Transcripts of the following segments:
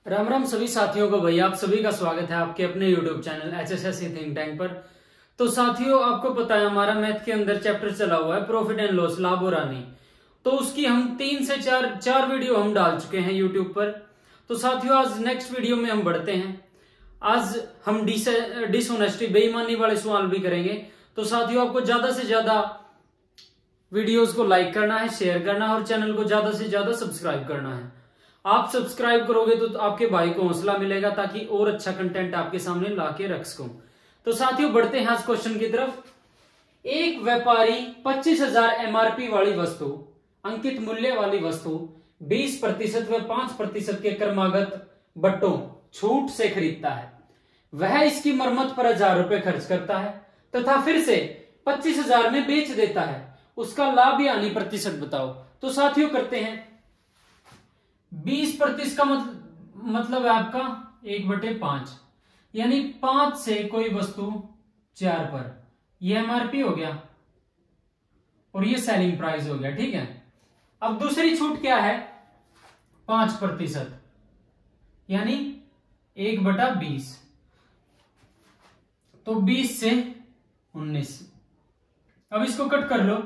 राम राम सभी साथियों को। भाई आप सभी का स्वागत है आपके अपने YouTube channel HSSC think tank पर। तो साथियों, आपको पता है हमारा मैथ के अंदर चैप्टर चला हुआ है प्रॉफिट एंड लॉस, लाभ और हानि। तो उसकी हम 3 से 4 वीडियो हम डाल चुके हैं YouTube पर। तो साथियों, आज नेक्स्ट वीडियो में हम बढ़ते हैं। आज हम डिसऑनेस्टी, बेईमानी वाले सवाल भी करेंगे। तो साथियों, आपको ज्यादा से ज्यादा वीडियोस को लाइक करना है, शेयर करना है और चैनल को ज्यादा से ज्यादा सब्सक्राइब करना है। आप सब्सक्राइब करोगे तो आपके भाई को हौसला मिलेगा ताकि और अच्छा कंटेंट आपके सामने ला के रख सकूं। तो साथियों, बढ़ते हैं आज क्वेश्चन की तरफ। एक व्यापारी 25,000 MRP वाली वस्तु, अंकित मूल्य वाली वस्तु 20% व 5% के क्रमागत बट्टों छूट से खरीदता है। वह इसकी मरम्मत पर 1,000 रुपए खर्च करता है तथा फिर से 25,000 में बेच देता है। उसका लाभ या हानि प्रतिशत बताओ। तो साथियों, करते हैं। 20% का मतलब है आपका 1/5, यानी 5 से कोई वस्तु 4 पर, यह MRP हो गया और ये सेलिंग प्राइस हो गया। ठीक है। अब दूसरी छूट क्या है? 5%, यानी 1/20, तो 20 से 19। अब इसको कट कर लो,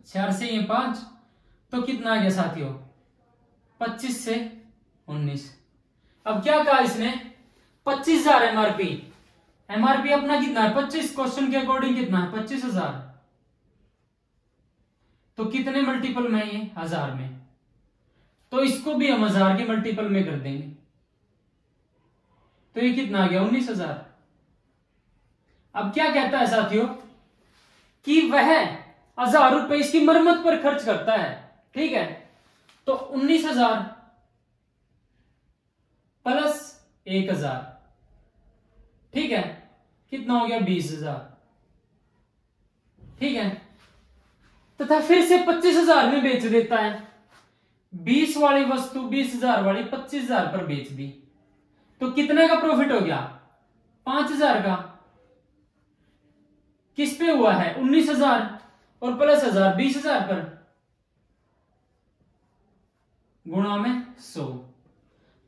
4 से ये 5, तो कितना आ गया साथियों? 25 से 19। अब क्या कहा इसने? 25,000 MRP। MRP अपना कितना है? 25। क्वेश्चन के अकॉर्डिंग कितना है? 25,000। तो कितने मल्टीपल में ये? 1,000 में। तो इसको भी हम 1,000 के मल्टीपल में कर देंगे, तो ये कितना आ गया? 19,000। अब क्या कहता है साथियों कि वह 1,000 रुपए इसकी मरम्मत पर खर्च करता है। ठीक है। तो 19,000 प्लस 1,000, ठीक है, कितना हो गया? 20,000। ठीक है। तथा फिर से 25,000 में बेच देता है। 20 वाली वस्तु 20,000 वाली 25,000 पर बेच दी, तो कितने का प्रॉफिट हो गया? 5,000 का। किस पे हुआ है? 19,000 और प्लस 1,000 20,000 पर, गुणा में 100।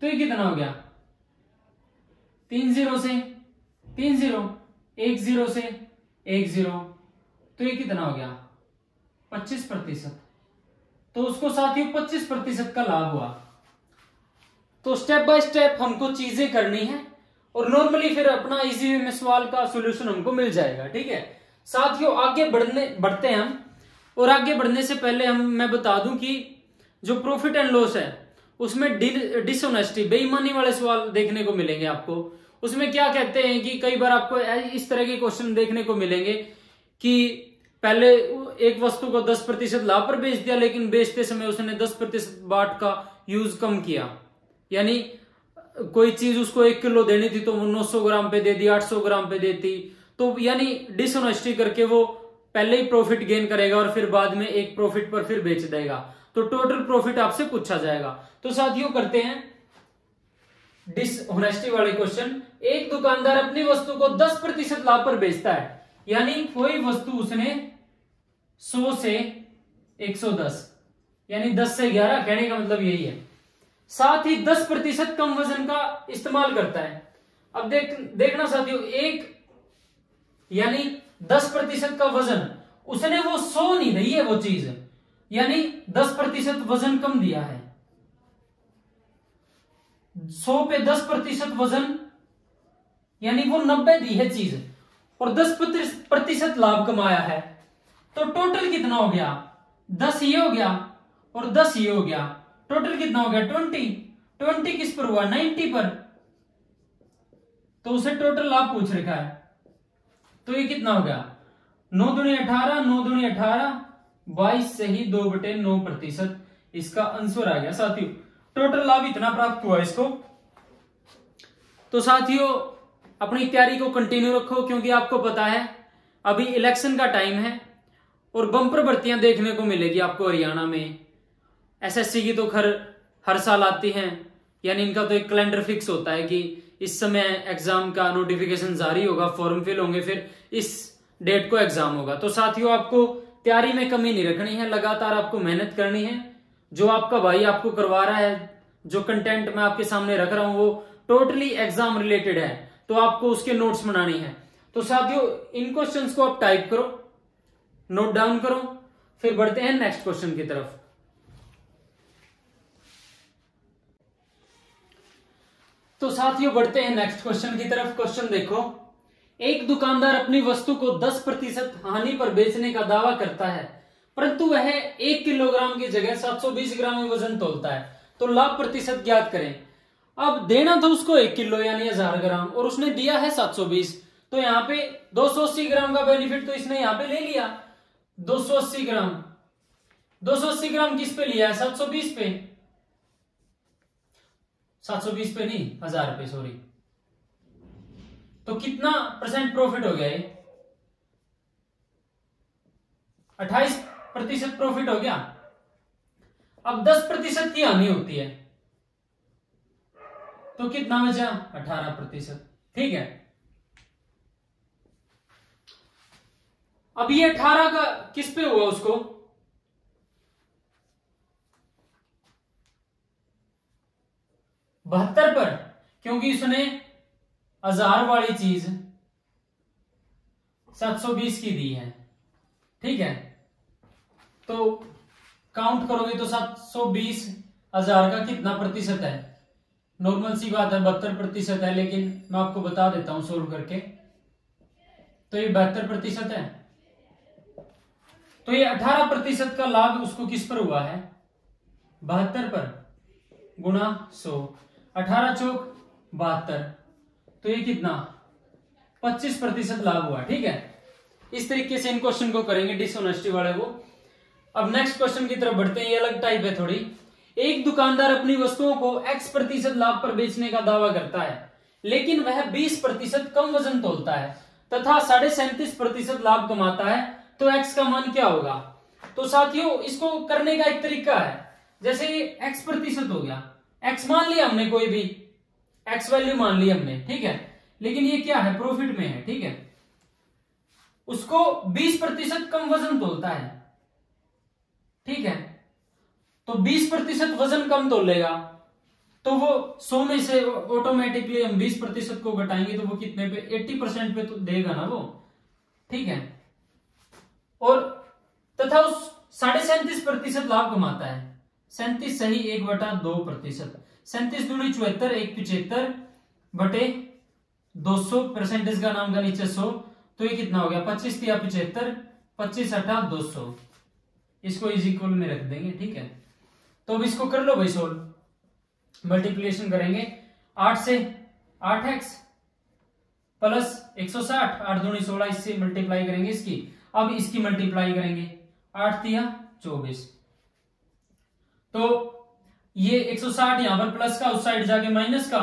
तो ये कितना हो गया? 3 0 से 3 0, 1 0 से 1 0, तो ये कितना हो गया? 25%। तो उसको साथियों 25% का लाभ हुआ। तो स्टेप बाय स्टेप हमको चीजें करनी है और नॉर्मली फिर अपना इजी वे में सवाल का सॉल्यूशन हमको मिल जाएगा। ठीक है साथियों, आगे बढ़ते हैं हम। और आगे बढ़ने से पहले मैं बता दूं कि जो प्रॉफिट एंड लॉस है उसमें डिसऑनेस्टी, बेईमानी वाले सवाल देखने को मिलेंगे आपको। उसमें क्या कहते हैं कि कई बार आपको इस तरह के क्वेश्चन देखने को मिलेंगे कि पहले एक वस्तु को 10% लाभ पर बेच दिया, लेकिन बेचते समय उसने 10% बाट का यूज कम किया। यानी कोई चीज उसको 1 किलो देनी थी तो वो 900 ग्राम पे दे दी, 800 ग्राम पे देती। तो यानी डिसऑनेस्टी करके वो पहले ही प्रॉफिट गेन करेगा और फिर बाद में एक प्रॉफिट पर फिर बेच देगा। तो टोटल प्रॉफिट आपसे पूछा जाएगा। तो साथियों, करते हैं डिसऑनेस्टी वाले क्वेश्चन। एक दुकानदार अपनी वस्तु को 10% लाभ पर बेचता है, यानी कोई वस्तु उसने 100 से 110, यानी 10 से 11, कहने का मतलब यही है। साथ ही 10% कम वजन का इस्तेमाल करता है। अब देखना साथियों, एक यानी 10% का वजन, उसने वो 100 नहीं दी है वो चीज, यानी 10% वजन कम दिया है। 100 पे 10% वजन, यानी वो 90 दी है चीज और 10% लाभ कमाया है। तो टोटल कितना हो गया? 10 ये हो गया और 10 ये हो गया। टोटल कितना हो गया? 20 किस पर हुआ? 90 पर। तो उसे टोटल लाभ पूछ रखा है। तो ये कितना हो गया? 9 दूनी 18, 9 दूनी 18, 22 से ही 2/9% इसका आंसर आ गया। साथियों, टोटल लाभ इतना प्राप्त हुआ इसको। तो साथियों, अपनी तैयारी को कंटिन्यू रखो, क्योंकि आपको पता है अभी इलेक्शन का टाइम है और बम्पर भर्तियां देखने को मिलेगी आपको हरियाणा में। SSC की तो हर साल आती हैं, यानी इनका तो एक कैलेंडर फिक्स होता है कि इस समय एग्जाम का नोटिफिकेशन जारी होगा, फॉर्म फिल होंगे, फिर इस डेट को एग्जाम होगा। तो साथियों, आपको तैयारी में कमी नहीं रखनी है, लगातार आपको मेहनत करनी है। जो आपका भाई आपको करवा रहा है जो कंटेंट मैं आपके सामने रख रहा हूं वो टोटली एग्जाम रिलेटेड है, तो आपको उसके नोट्स बनाने हैं। तो साथियों इन क्वेश्चंस को आप टाइप करो, नोट डाउन करो, फिर बढ़ते हैं नेक्स्ट क्वेश्चन की तरफ। तो साथियों बढ़ते हैं नेक्स्ट क्वेश्चन की तरफ। क्वेश्चन देखो, एक दुकानदार अपनी वस्तु को 10% हानि पर बेचने का दावा करता है, परंतु वह 1 किलोग्राम की जगह 720 ग्राम में वजन तोलता है, तो लाभ प्रतिशत ज्ञात करें। अब देना था उसको 1 किलो यानी 1000 ग्राम और उसने दिया है 720, तो यहाँ पे 280 ग्राम का बेनिफिट तो इसने यहाँ पे ले लिया। 280 ग्राम, 280 ग्राम किस पे लिया है? 720 पे, 720 पे नहीं 1000 पे, सॉरी। तो कितना % प्रॉफिट हो गया ये? 28% प्रॉफिट हो गया। अब 10% की हानि होती है तो कितना बचा? 18%। ठीक है, अब ये 18 का किस पे हुआ? उसको 72 पर, क्योंकि उसने 1000 वाली चीज 720 की दी है। ठीक है, तो काउंट करोगे तो 720 1000 का कितना प्रतिशत है? नॉर्मल सी बात है 72% है, लेकिन मैं आपको बता देता हूं सोल्व करके। तो ये 72% है, तो ये 18% का लाभ उसको किस पर हुआ है? 72 पर गुणा 100, 18 चौक 72, तो ये कितना? 25% लाभ हुआ। ठीक है, इस तरीके से इन क्वेश्चन को करेंगे डिसऑनेस्टी वाले को। अब नेक्स्ट क्वेश्चन की तरफ बढ़ते हैं, ये अलग टाइप है थोड़ी। एक दुकानदार अपनी वस्तुओं को X% लाभ पर बेचने का दावा करता है, लेकिन वह 20% कम वजन तोलता है तथा 37.5% लाभ कमाता है, तो X का मान क्या होगा? तो साथियों इसको करने का एक तरीका है, जैसे X% हो गया, X मान लिया हमने, कोई भी X वैल्यू मान ली हमने। ठीक है, लेकिन ये क्या है? प्रॉफिट में है। ठीक है, उसको 20% कम वजन तोलता है। ठीक है, तो 20% वजन कम तोलेगा, तो वो 100 में से ऑटोमेटिकली हम 20% को घटाएंगे तो वो कितने पे? 80% पे तो देगा ना वो। ठीक है, और तथा उस 37.5% लाभ कमाता है। 37 सही 1/2%, 37 दूनी 74, 1 75 बटे 200%, का नाम का नीचे 100, तो ये कितना हो गया? 25 या 75, 25 8 200, इसको इज इक्वल में रख देंगे। ठीक है, तो अब इसको कर लो भाई सोल्व। मल्टीप्लिकेशन करेंगे 8 से 8x प्लस 160, 8 दूनी 16, इससे मल्टीप्लाई करेंगे इसकी। अब इसकी मल्टीप्लाई करेंगे, 8 दिया 24, तो ये 160 यहां पर प्लस का, उस साइड जाके माइनस का,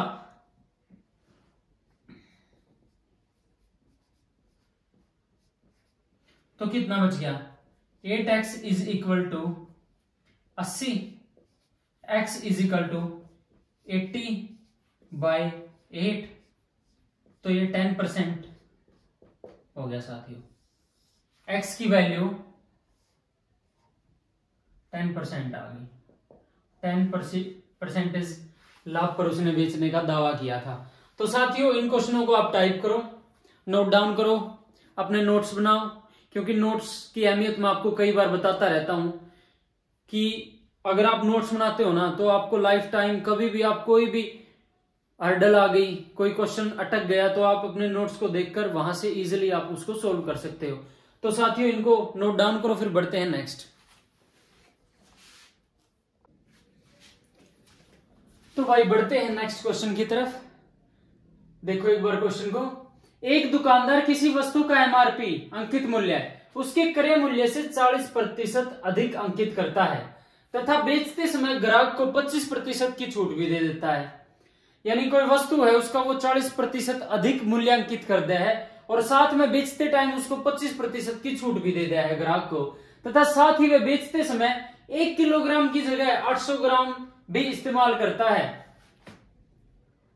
तो कितना बच गया? 8x is equal to 80, x is equal to 80/8, तो ये 10% हो गया साथियों। x की वैल्यू 10% आ गई। 10% लाभ पर उसने बेचने का दावा किया था। तो साथियों इन क्वेश्चनों को आप टाइप करो, नोट डाउन करो, अपने नोट्स बनाओ, क्योंकि नोट्स की अहमियत मैं आपको कई बार बताता रहता हूं कि अगर आप नोट्स बनाते हो ना तो आपको लाइफ टाइम कभी भी आप कोई भी हर्डल आ गई, कोई क्वेश्चन अटक गया, तो आप अपने नोट्स को देखकर वहां से इजीली आप उसको सोल्व कर सकते हो। तो साथियों इनको नोट डाउन करो, फिर बढ़ते हैं नेक्स्ट। तो भाई बढ़ते हैं नेक्स्ट क्वेश्चन की तरफ। देखो एक बार क्वेश्चन को, एक दुकानदार किसी वस्तु का एमआरपी अंकित मूल्य उसके क्रय मूल्य से 40% अधिक अंकित करता है तथा बेचते समय ग्राहक को 25% की छूट भी दे देता है। यानी कोई वस्तु है उसका वो 40% अधिक मूल्यांकित कर दिया है और साथ में बेचते टाइम उसको 25% की छूट भी दे दिया है ग्राहक को, तथा साथ ही वे बेचते समय 1 किलोग्राम की जगह 800 ग्राम भी इस्तेमाल करता है,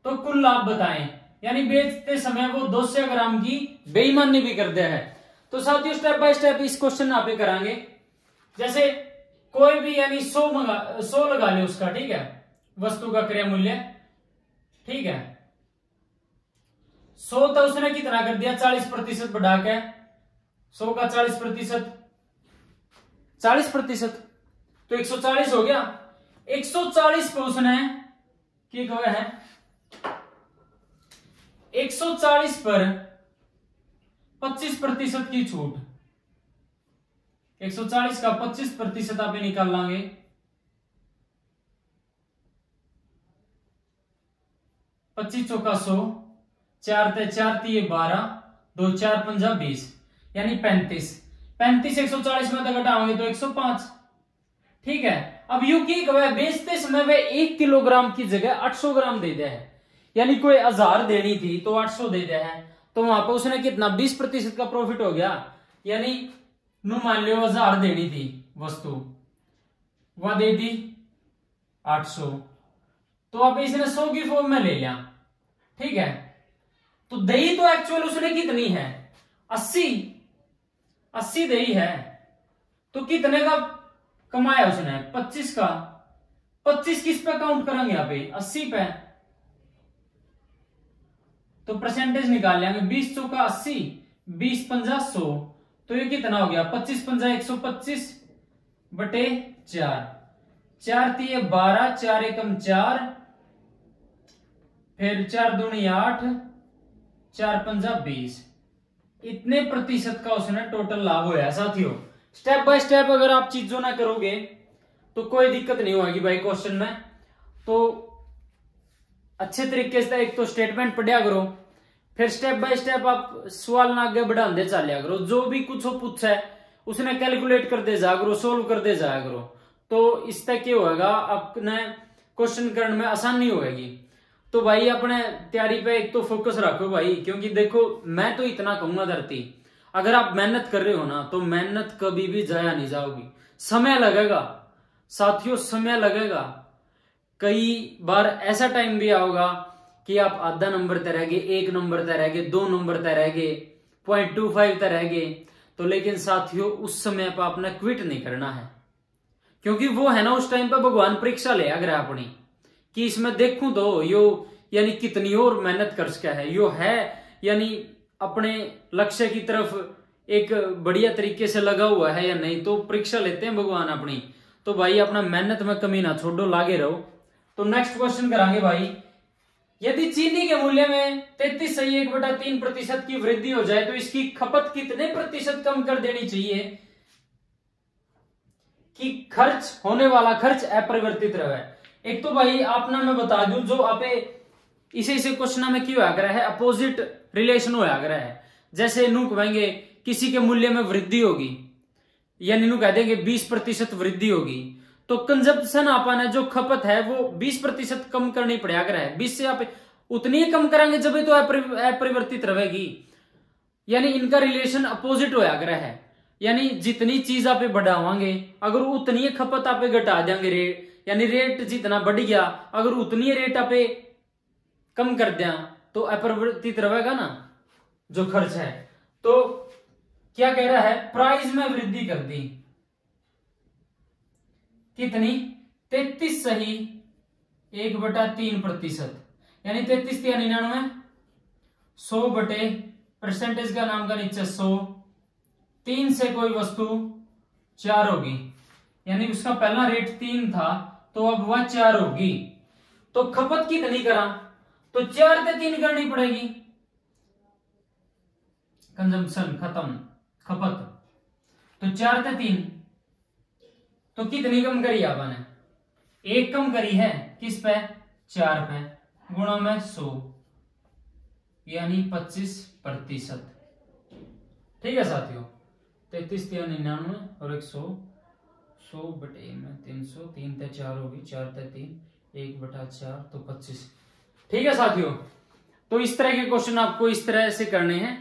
तो कुल लाभ बताएं। यानी बेचते समय वो 200 ग्राम की बेईमानी भी कर दिया है। तो साथियों स्टेप बाय स्टेप इस क्वेश्चन यहाँ पे करांगे। जैसे कोई भी यानी 100 लगा ले उसका, ठीक है, वस्तु का क्रय मूल्य, ठीक है। 100 था, उसने कितना कर दिया 40% बढ़ा के, 100 का 40%, 40% तो 140 हो गया। 140 पे उसने क्या कहा है, 140 पर 25% की छूट, 140 का 25% आप निकाल लांगे, 25 चौका 100, 4 ते 4 ती 12, 2 4 पंजा 20, यानी 35। 35 140 में तो घटाओगे तो 105, ठीक है। अब यू की बेचते समय वे 1 किलोग्राम की जगह 800 ग्राम दे दिया है, यानी कोई 1000 देनी थी तो 800 दे दिया है, तो वहां पर उसने कितना 20% का प्रॉफिट हो गया, यानी नु मान लो 1000 देनी थी वस्तु, वह दे दी 800, तो अब इसने 100 की फॉर्म में ले लिया, ठीक है। तो दही तो एक्चुअल उसने कितनी है 80 दही है, तो कितने का कमाया उसने 25 का, 25 किस पे काउंट करेंगे यहाँ पे 80 पे, तो परसेंटेज निकाल लेंगे, 20 चौका 80, 20 पंजा 100, तो ये कितना हो गया 25 पंजा 125 बटे 4, 4 ती 12, 4 एकम 4, फिर 4 दूनी 8, 4 पंजा 20, इतने प्रतिशत का उसने टोटल लाभ होया साथियों। स्टेप बाय स्टेप अगर आप चीजों ना करोगे तो कोई दिक्कत नहीं होगी भाई क्वेश्चन में, तो अच्छे तरीके से एक तो स्टेटमेंट पढ़िया करो, फिर स्टेप बाय स्टेप आप सवाल ना आगे बढ़ाते चलिया करो, जो भी कुछ हो पूछा है उसने कैलकुलेट कर दे जा करो, सोल्व कर दे जाया करो, तो इससे क्या होगा अपने क्वेश्चन करने में आसानी होगी। तो भाई अपने तैयारी पे एक तो फोकस रखो भाई, क्योंकि देखो मैं तो इतना कहूंगा धरती, अगर आप मेहनत कर रहे हो ना तो मेहनत कभी भी जाया नहीं जाओगी, समय लगेगा साथियों, समय लगेगा, कई बार ऐसा टाइम भी आओगा कि आप आधा नंबर तय रह गए, 1 नंबर तय रह गए, 2 नंबर तय रह गए, 0.25 तय रह गए, तो लेकिन साथियों उस समय पर आपने क्विट नहीं करना है, क्योंकि वो है ना उस टाइम पर भगवान परीक्षा ले अगर अपनी कि इसमें देखूं तो यो यानी कितनी और मेहनत कर सका है, यो है यानी अपने लक्ष्य की तरफ एक बढ़िया तरीके से लगा हुआ है या नहीं, तो परीक्षा लेते हैं भगवान अपनी। तो भाई अपना मेहनत में कमी ना छोड़ो, लागे रहो। तो नेक्स्ट क्वेश्चन करांगे भाई, यदि चीनी के मूल्य में 33.1/3% की वृद्धि हो जाए तो इसकी खपत कितने प्रतिशत कम कर देनी चाहिए कि खर्च होने वाला खर्च अपरिवर्तित रहे। एक तो भाई आपने मैं बता दूं, जो आप इसे क्वेश्चन में क्यों आग्रह है, अपोजिट रिलेशन हो आग्रह है, जैसे नू कहेंगे किसी के मूल्य में वृद्धि होगी, यानी नू कह देंगे 20% वृद्धि होगी, तो कंजप्शन आपन है जो खपत है वो 20% कम करनी पड़े आग्रह है, 20 से आप उतनी ही कम करांगे जब तो अपरिवर्तित रहेगी, यानी इनका रिलेशन अपोजिट हो आग्रह है, यानी जितनी चीज आप बढ़ावांगे अगर उतनी खपत आप घटा देंगे रेट, यानी रेट जितना बढ़ गया अगर उतनी रेट आप कम कर दिया तो अपरिवर्तित रहेगा ना जो खर्च है। तो क्या कह रहा है, प्राइस में वृद्धि कर दी कितनी 33 सही 1/3%, यानी 33 या 99, 100 बटे परसेंटेज का नाम का नीचे 100, 3 से कोई वस्तु 4 होगी, यानी उसका पहला रेट 3 था तो अब वह 4 होगी, तो खपत कितनी करा तो 4 से 3 करनी पड़ेगी, कंजम्पशन खत्म, खपत तो 4 से 3, तो कितनी कम करी आपने 1 कम करी है, किस पे 4 पे, गुणा में 100 यानी 25%, ठीक है साथियों। 33 या 99 और 100, 100 बटे में 300, 3 से 4 होगी, 4 से 3, 1/4 तो 25, ठीक है साथियों। तो इस तरह के क्वेश्चन आपको इस तरह से करने हैं,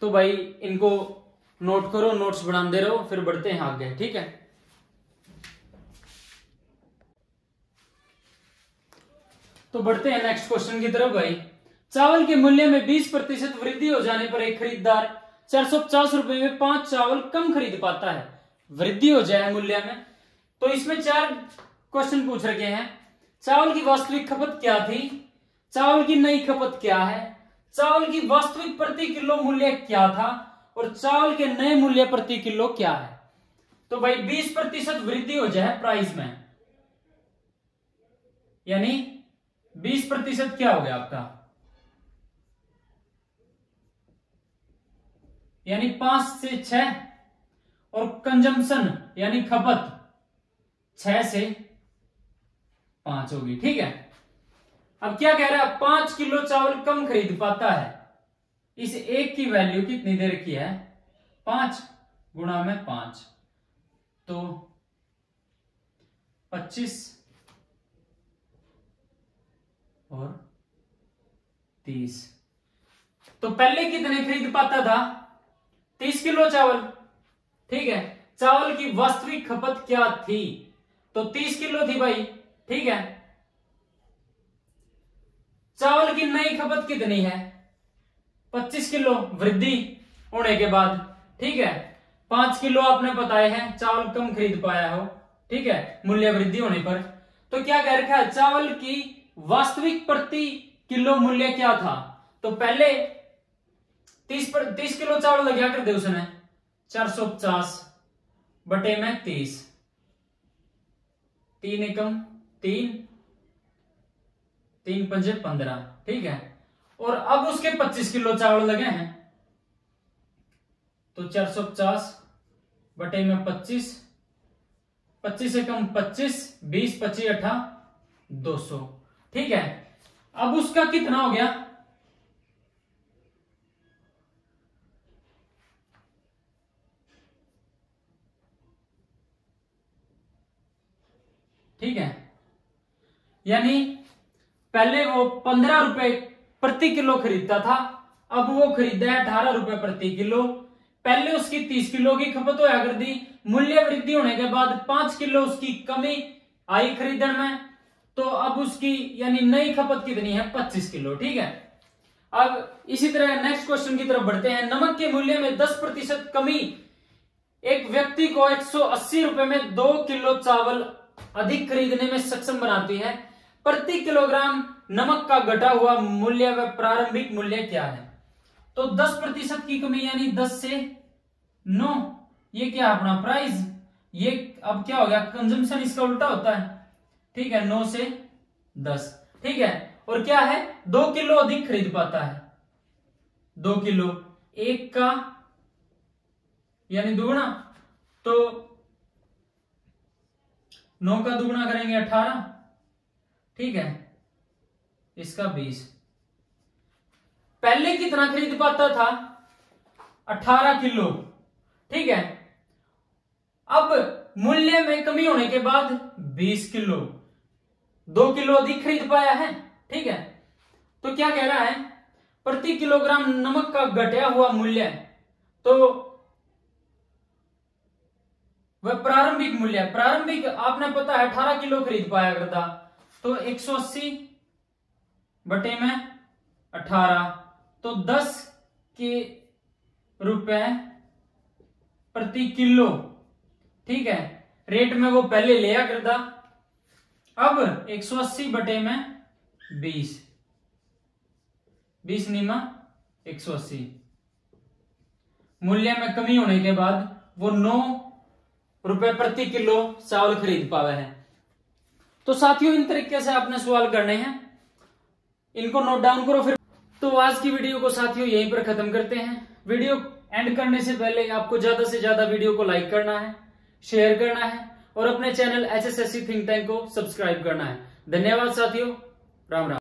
तो भाई इनको नोट करो, नोट्स बनाते रहो, फिर बढ़ते हैं आगे, ठीक है। तो बढ़ते हैं नेक्स्ट क्वेश्चन की तरफ भाई, चावल के मूल्य में 20% वृद्धि हो जाने पर एक खरीदार 450 रुपए में 5 चावल कम खरीद पाता है, वृद्धि हो जाए मूल्य में। तो इसमें 4 क्वेश्चन पूछ रखे हैं, चावल की वास्तविक खपत क्या थी, चावल की नई खपत क्या है, चावल की वास्तविक प्रति किलो मूल्य क्या था और चावल के नए मूल्य प्रति किलो क्या है। तो भाई 20% वृद्धि हो जाए प्राइस में, यानी 20% क्या हो गया आपका, यानी 5 से 6 और कंजम्पशन यानी खपत 6 से 5 होगी। ठीक है, अब क्या कह रहा है, 5 किलो चावल कम खरीद पाता है। इस एक की वैल्यू कितनी दे रखी है, 5 गुणा में 5 तो 25 और 30। तो पहले कितने खरीद पाता था, 30 किलो चावल। ठीक है, चावल की वास्तविक खपत क्या थी, तो 30 किलो थी भाई। ठीक है, चावल की नई खपत कितनी है, 25 किलो वृद्धि होने के बाद। ठीक है, 5 किलो आपने बताए हैं चावल कम खरीद पाया हो। ठीक है, मूल्य वृद्धि होने पर। तो क्या कह रखा है, चावल की वास्तविक प्रति किलो मूल्य क्या था, तो पहले 30 किलो चावल लगा कर दे उसने 450 बटे में 30, 3 एकम 3, 3 पंजे 15। ठीक है, और अब उसके 25 किलो चावल लगे हैं तो 450 बटे में 25, 25 एकम 25, 20 25 18 200। ठीक है, अब उसका कितना हो गया, ठीक है, यानी पहले वो 15 रुपए प्रति किलो खरीदता था, अब वो खरीदा है 18 रुपए प्रति किलो। पहले उसकी 30 किलो की खपत होया कर दी, मूल्य वृद्धि होने के बाद 5 किलो उसकी कमी आई खरीदन में, तो अब उसकी यानी नई खपत कितनी है, 25 किलो। ठीक है, अब इसी तरह नेक्स्ट क्वेश्चन की तरफ बढ़ते हैं। नमक के मूल्य में 10% कमी एक व्यक्ति को 180 रुपए में 2 किलो चावल अधिक खरीदने में सक्षम बनाती है। प्रति किलोग्राम नमक का घटा हुआ मूल्य व प्रारंभिक मूल्य क्या है, तो 10% की कमी यानी 10 से 9, ये क्या अपना प्राइस, ये अब क्या हो गया, कंजम्पशन इसका उल्टा होता है। ठीक है, 9 से 10। ठीक है, और क्या है, 2 किलो अधिक खरीद पाता है, 2 किलो, एक का यानी दुगुना, तो 9 का दुगुना करेंगे 18। ठीक है, इसका 20। पहले कितना खरीद पाता था, 18 किलो। ठीक है, अब मूल्य में कमी होने के बाद 20 किलो, 2 किलो अधिक खरीद पाया है। ठीक है, तो क्या कह रहा है, प्रति किलोग्राम नमक का घटा हुआ मूल्य, तो वह प्रारंभिक मूल्य, प्रारंभिक आपने पता है 18 किलो खरीद पाया करता, तो 180 बटे में 18 तो 10 के रुपए प्रति किलो। ठीक है, रेट में वो पहले लिया करता, अब 180 बटे में 20, 20 नीमा 180, मूल्य में कमी होने के बाद वो 9 रुपए प्रति किलो चावल खरीद पावे है। तो साथियों, इन तरीके से आपने सवाल करने हैं, इनको नोट डाउन करो फिर। तो आज की वीडियो को साथियों यहीं पर खत्म करते हैं। वीडियो एंड करने से पहले आपको ज्यादा से ज्यादा वीडियो को लाइक करना है, शेयर करना है और अपने चैनल HSSC थिंक टैंक को सब्सक्राइब करना है। धन्यवाद साथियों, राम राम।